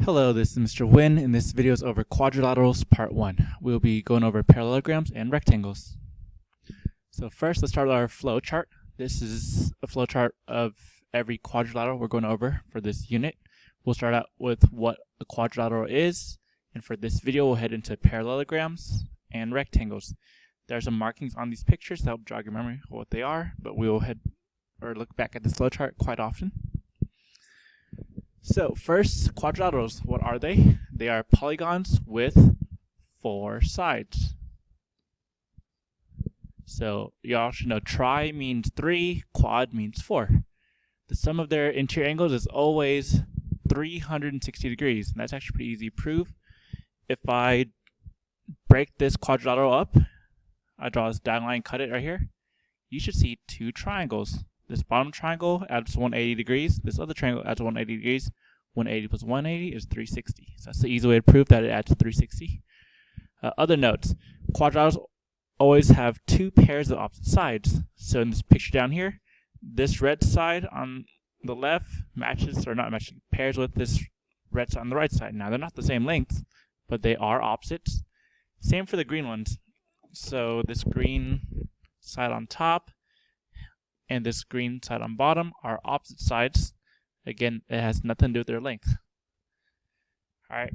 Hello, this is Mr. Win, and this video is over quadrilaterals part 1. We'll be going over parallelograms and rectangles. So first, let's start with our flow chart. This is a flow chart of every quadrilateral we're going over for this unit. We'll start out with what a quadrilateral is, and for this video we'll head into parallelograms and rectangles. There are some markings on these pictures to help jog your memory of what they are, but we will look back at this flow chart quite often. So first, quadrilaterals, what are they? They are polygons with 4 sides. So you all should know tri means 3, quad means 4. The sum of their interior angles is always 360 degrees, and that's actually pretty easy to prove. If I break this quadrilateral up, I draw this diagonal line, cut it right here, you should see 2 triangles. This bottom triangle adds 180 degrees. This other triangle adds 180 degrees. 180 plus 180 is 360. So that's the easy way to prove that it adds 360. Other notes. Quadrilaterals always have 2 pairs of opposite sides. So in this picture down here, this red side on the left pairs with this red side on the right side. Now they're not the same length, but they are opposites. Same for the green ones. So this green side on top and this green side on bottom are opposite sides. Again, it has nothing to do with their length. Alright.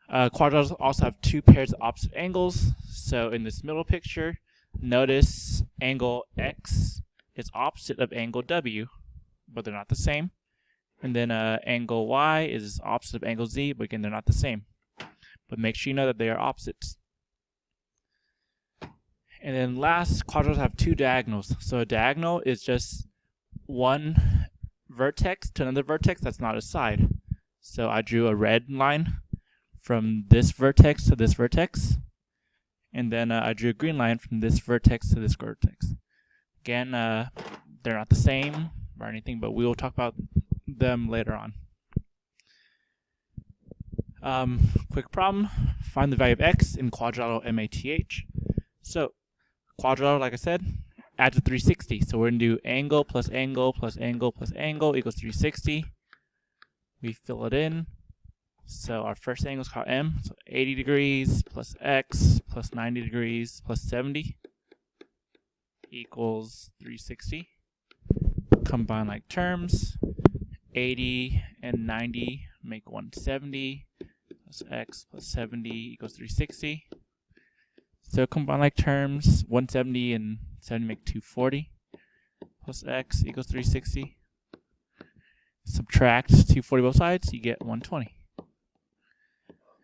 Quadrilaterals also have 2 pairs of opposite angles. So in this middle picture, notice angle X is opposite of angle W, but they're not the same. And then angle Y is opposite of angle Z, but again, they're not the same. But make sure you know that they are opposites. And then last, quadrilaterals have 2 diagonals. So a diagonal is just one vertex to another vertex that's not a side. So I drew a red line from this vertex to this vertex. And then I drew a green line from this vertex to this vertex. Again, they're not the same or anything, but we will talk about them later on. Quick problem. Find the value of x in quadrilateral MATH. So quadrilateral, like I said, adds a 360. So we're going to do angle plus angle plus angle plus angle equals 360. We fill it in. So our first angle is called M. So 80 degrees plus x plus 90 degrees plus 70 equals 360. Combine like terms. 80 and 90 make 170 plus x plus 70 equals 360. So combine like terms, 170 and 70 make 240, plus x equals 360. Subtract 240 both sides, you get 120.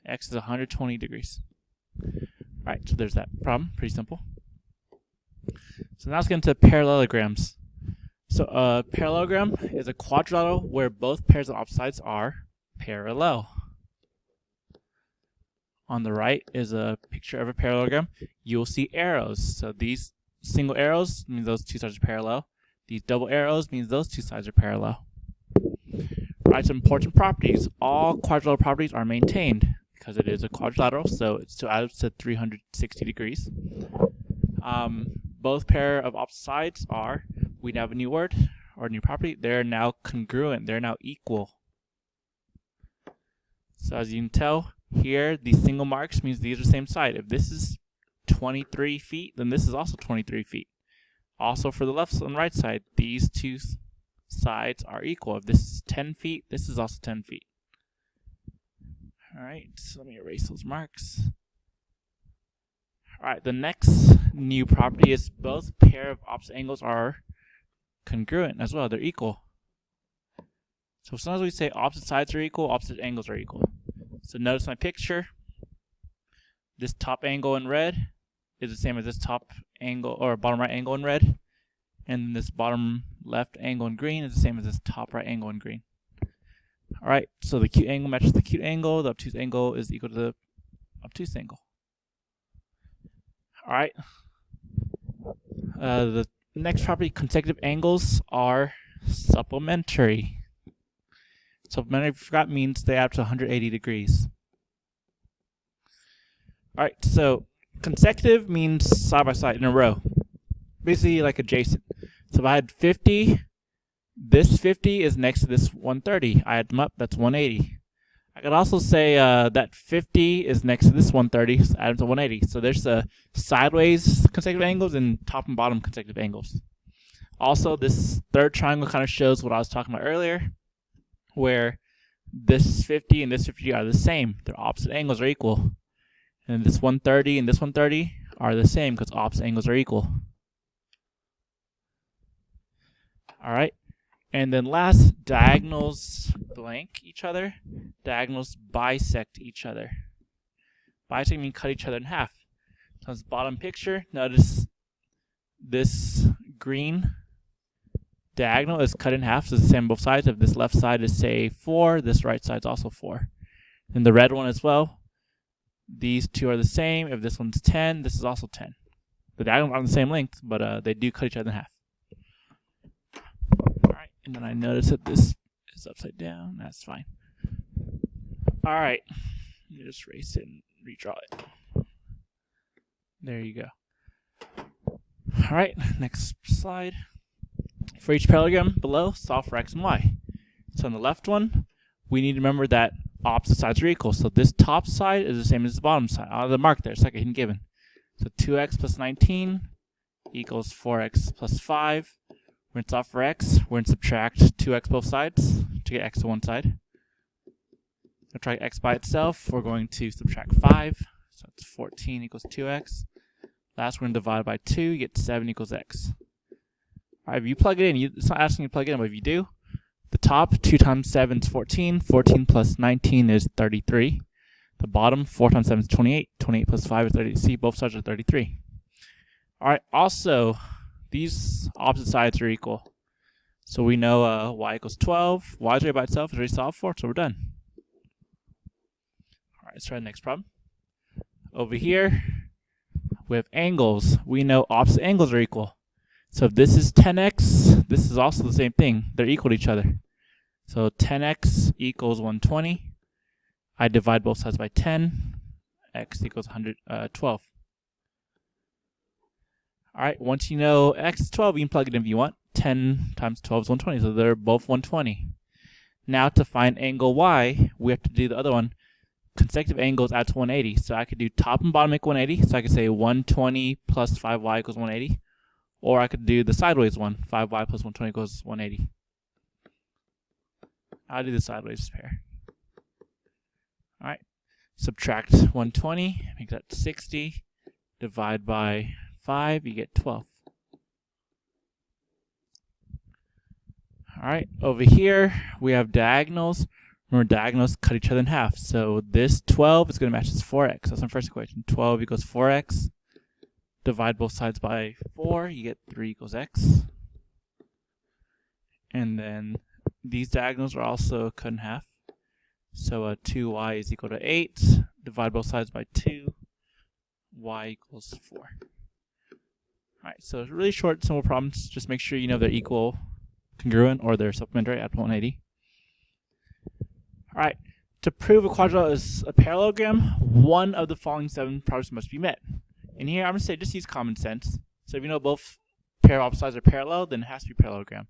X is 120 degrees. Alright, so there's that problem, pretty simple. So now let's get into parallelograms. So a parallelogram is a quadrilateral where both pairs of opposite sides are parallel. On the right is a picture of a parallelogram. You'll see arrows. So these single arrows means those 2 sides are parallel. These double arrows means those 2 sides are parallel. Alright, some important properties. All quadrilateral properties are maintained because it is a quadrilateral, so it still adds to 360 degrees. Both pair of opposite sides are, we now have a new word or a new property, they're now congruent, they're now equal. So as you can tell, here, these single marks means these are the same side. If this is 23 feet, then this is also 23 feet. Also for the left and right side, these 2 sides are equal. If this is 10 feet, this is also 10 feet. Alright, so let me erase those marks. Alright, the next new property is both pair of opposite angles are congruent as well. They're equal. So sometimes we say opposite sides are equal, opposite angles are equal. So notice my picture, this top angle in red is the same as this top angle or bottom right angle in red, and this bottom left angle in green is the same as this top right angle in green. Alright, so the acute angle matches the acute angle, the obtuse angle is equal to the obtuse angle. Alright, the next property, consecutive angles are supplementary. Supplementary, if you forgot, means they add to 180 degrees. Alright, so consecutive means side by side in a row. Basically like adjacent. So if I had 50, this 50 is next to this 130. I add them up, that's 180. I could also say that 50 is next to this 130, so add them to 180. So there's sideways consecutive angles and top and bottom consecutive angles. Also, this third triangle kind of shows what I was talking about earlier, where this 50 and this 50 are the same. Their opposite angles are equal. And this 130 and this 130 are the same because opposite angles are equal. All right. And then last, diagonals blank each other. Diagonals bisect each other. Bisect means cut each other in half. So this bottom picture, notice this green diagonal is cut in half, so it's the same on both sides. If this left side is, say, 4, this right side is also 4. And the red one as well, these two are the same. If this one's 10, this is also 10. The diagonals are the same length, but they do cut each other in half. All right, and then I notice that this is upside down. That's fine. All right, let me just erase it and redraw it. There you go. All right, next slide. For each parallelogram below, solve for x and y. So on the left one, we need to remember that opposite sides are equal. So this top side is the same as the bottom side. I'll have the mark there. It's like a hidden given. So 2x plus 19 equals 4x plus 5. We're going to solve for x. We're going to subtract 2x both sides to get x to one side. Subtract x by itself. We're going to subtract 5. So it's 14 equals 2x. Last, we're going to divide by 2. You get 7 equals x. All right, if you plug it in, it's not asking you to plug it in, but if you do, the top, 2 times 7 is 14. 14 plus 19 is 33. The bottom, 4 times 7 is 28. 28 plus 5 is 30. See, both sides are 33. All right, also, these opposite sides are equal. So we know y equals 12. Y is already by itself. It's already solved for, so we're done. All right, let's try the next problem. Over here, we have angles. We know opposite angles are equal. So if this is 10x, this is also the same thing. They're equal to each other. So 10x equals 120. I divide both sides by 10. X equals 12. All right, once you know x is 12, you can plug it in if you want. 10 times 12 is 120, so they're both 120. Now to find angle y, we have to do the other one. Consecutive angles add to 180. So I could do top and bottom equal 180. So I could say 120 plus 5y equals 180. Or I could do the sideways one, 5y plus 120 equals 180. I'll do the sideways pair. All right, subtract 120, make that 60. Divide by 5, you get 12. All right, over here we have diagonals. Remember, diagonals cut each other in half. So this 12 is going to match this 4x. That's my first equation. 12 equals 4x. Divide both sides by 4, you get 3 equals x. And then these diagonals are also cut in half. So 2y is equal to 8. Divide both sides by 2, y equals 4. Alright, so it's really short, simple problems. Just make sure you know they're equal, congruent, or they're supplementary at 180. Alright, to prove a quadrilateral is a parallelogram, one of the following 7 properties must be met. And here I'm going to say just use common sense. So if you know both pair of opposite sides are parallel, then it has to be parallelogram.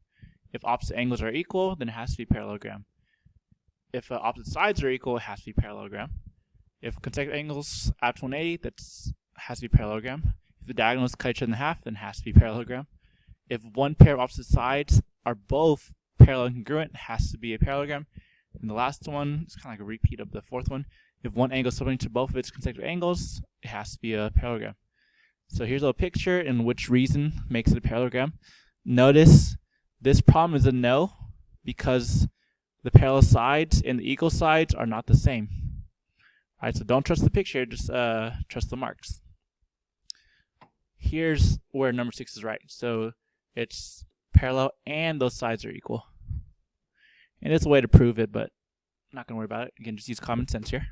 If opposite angles are equal, then it has to be parallelogram. If opposite sides are equal, it has to be parallelogram. If consecutive angles add to 180, that has to be parallelogram. If the diagonals cut each other in half, then it has to be parallelogram. If one pair of opposite sides are both parallel and congruent, it has to be a parallelogram. And the last one is kind of like a repeat of the fourth one. If one angle is supplementary to both of its consecutive angles, it has to be a parallelogram. So here's a little picture in which reason makes it a parallelogram. Notice this problem is a no because the parallel sides and the equal sides are not the same. All right, so don't trust the picture, just trust the marks. Here's where number 6 is right. So it's parallel and those sides are equal. And it's a way to prove it, but I'm not going to worry about it. You can just use common sense here.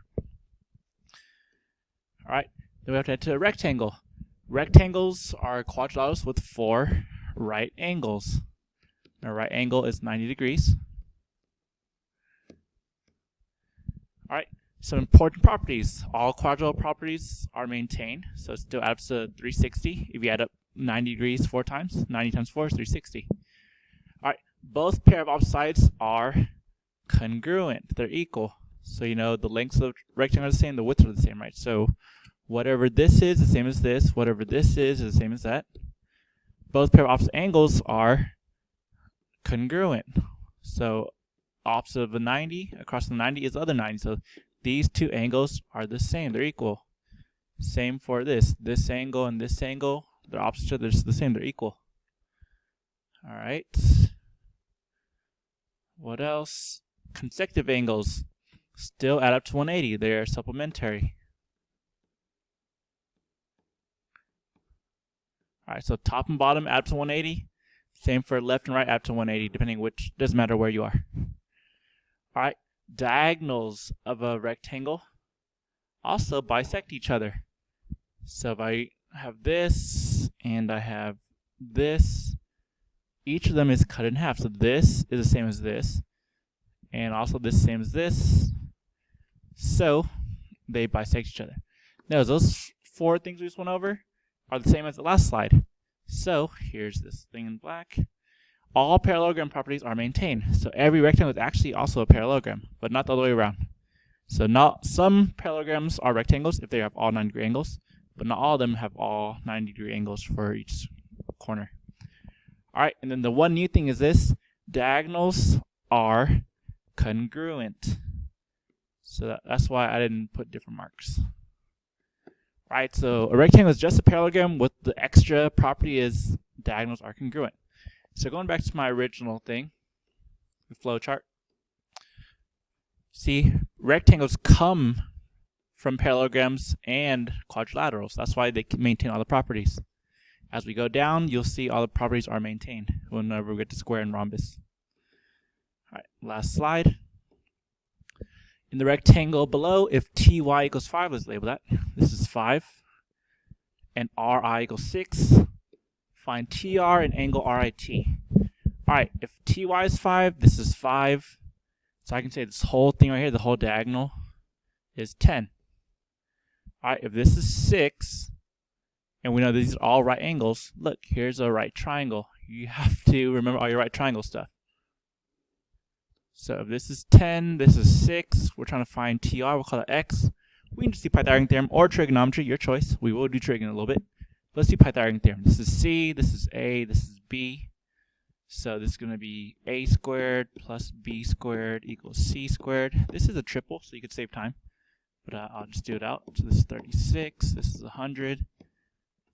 All right, then we have to head to a rectangle. Rectangles are quadrilaterals with 4 right angles. A right angle is 90 degrees. All right, some important properties. All quadrilateral properties are maintained, so it still adds to 360. If you add up 90 degrees 4 times, 90 times 4 is 360. All right, both pair of opposite sides are congruent. They're equal. So you know the lengths of the rectangle are the same, the widths are the same, right? So whatever this is the same as this, whatever this is the same as that. Both pair of opposite angles are congruent. So opposite of a 90 across the 90 is the other 90. So these two angles are the same, they're equal. Same for this angle and this angle, they're opposite, they're the same, they're equal. All right. What else? Consecutive angles still add up to 180. They are supplementary. All right, so top and bottom add up to 180. Same for left and right, add up to 180, depending which, doesn't matter where you are. All right, diagonals of a rectangle also bisect each other. So if I have this and I have this, each of them is cut in half. So this is the same as this, and also this is the same as this. So they bisect each other. Now those four things we just went over are the same as the last slide. So here's this thing in black. All parallelogram properties are maintained. So every rectangle is actually also a parallelogram, but not the other way around. So not some parallelograms are rectangles if they have all 90-degree angles, but not all of them have all 90-degree angles for each corner. All right, and then the one new thing is this: diagonals are congruent. So that's why I didn't put different marks. All right, so a rectangle is just a parallelogram with the extra property is diagonals are congruent. So going back to my original thing, the flow chart. See, rectangles come from parallelograms and quadrilaterals. That's why they maintain all the properties. As we go down, you'll see all the properties are maintained whenever we get to square and rhombus. All right, last slide. In the rectangle below, if ty equals 5, let's label that. This is 5. And ri equals 6. Find tr and angle RIT. All right, if ty is 5, this is 5. So I can say this whole thing right here, the whole diagonal, is 10. All right, if this is 6, and we know these are all right angles, look, here's a right triangle. You have to remember all your right triangle stuff. So if this is 10, this is 6, we're trying to find tr, we'll call it x. We can just do Pythagorean theorem or trigonometry, your choice. We will do trig in a little bit. Let's do Pythagorean theorem. This is c, this is a, this is b. So this is going to be a squared plus b squared equals c squared. This is a triple, so you could save time. But I'll just do it out. So this is 36, this is 100.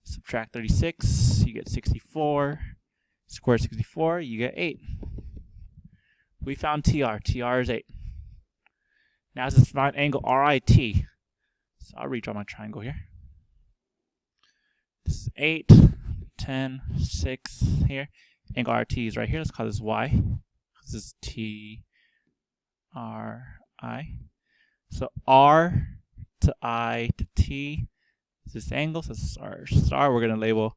Subtract 36, you get 64. Square 64, you get 8. We found tr. tr is 8. Now let's find angle RIT. So I'll redraw my triangle here. This is 8, 10, 6 here. Angle RT is right here. Let's call this y. This is T, R, I. So R to I to T is this angle. So this is our star. We're going to label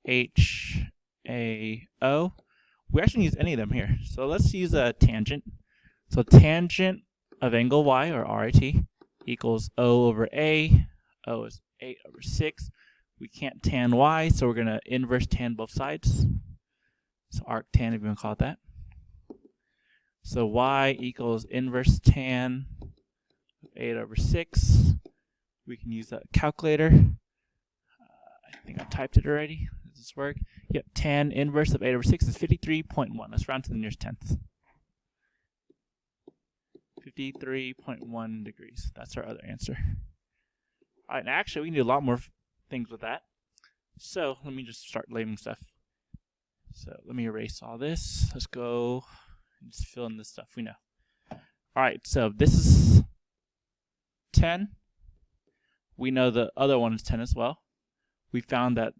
H, A, O. We actually use any of them here. So let's use a tangent. So tangent of angle y, or RIT, equals O over A. O is 8 over 6. We can't tan y, so we're going to inverse tan both sides. So arc tan, if you want to call it that. So y equals inverse tan of 8 over 6. We can use a calculator. I think I typed it already. Does this work? Yep, tan inverse of 8 over 6 is 53.1. Let's round to the nearest tenth. 53.1 degrees. That's our other answer. All right, now actually we can do a lot more things with that. So let me just start labeling stuff. So let me erase all this. Let's go and just fill in the stuff we know. All right, so this is 10. We know the other one is 10 as well. We found that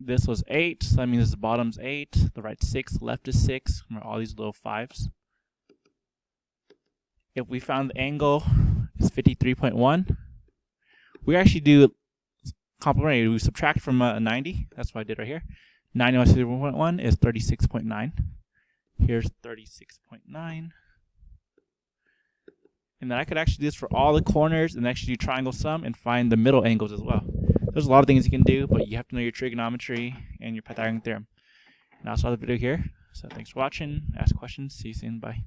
this was 8, so that means the bottom's 8, the right's 6, the left is 6. Remember all these little 5s. If we found the angle is 53.1, we actually do complementary. We subtract from 90. That's what I did right here. 90 minus 53.1 is 36.9. Here's 36.9. And then I could actually do this for all the corners and actually do triangle sum and find the middle angles as well. There's a lot of things you can do, but you have to know your trigonometry and your Pythagorean theorem. And I'll stop the video here. So thanks for watching. Ask questions. See you soon. Bye.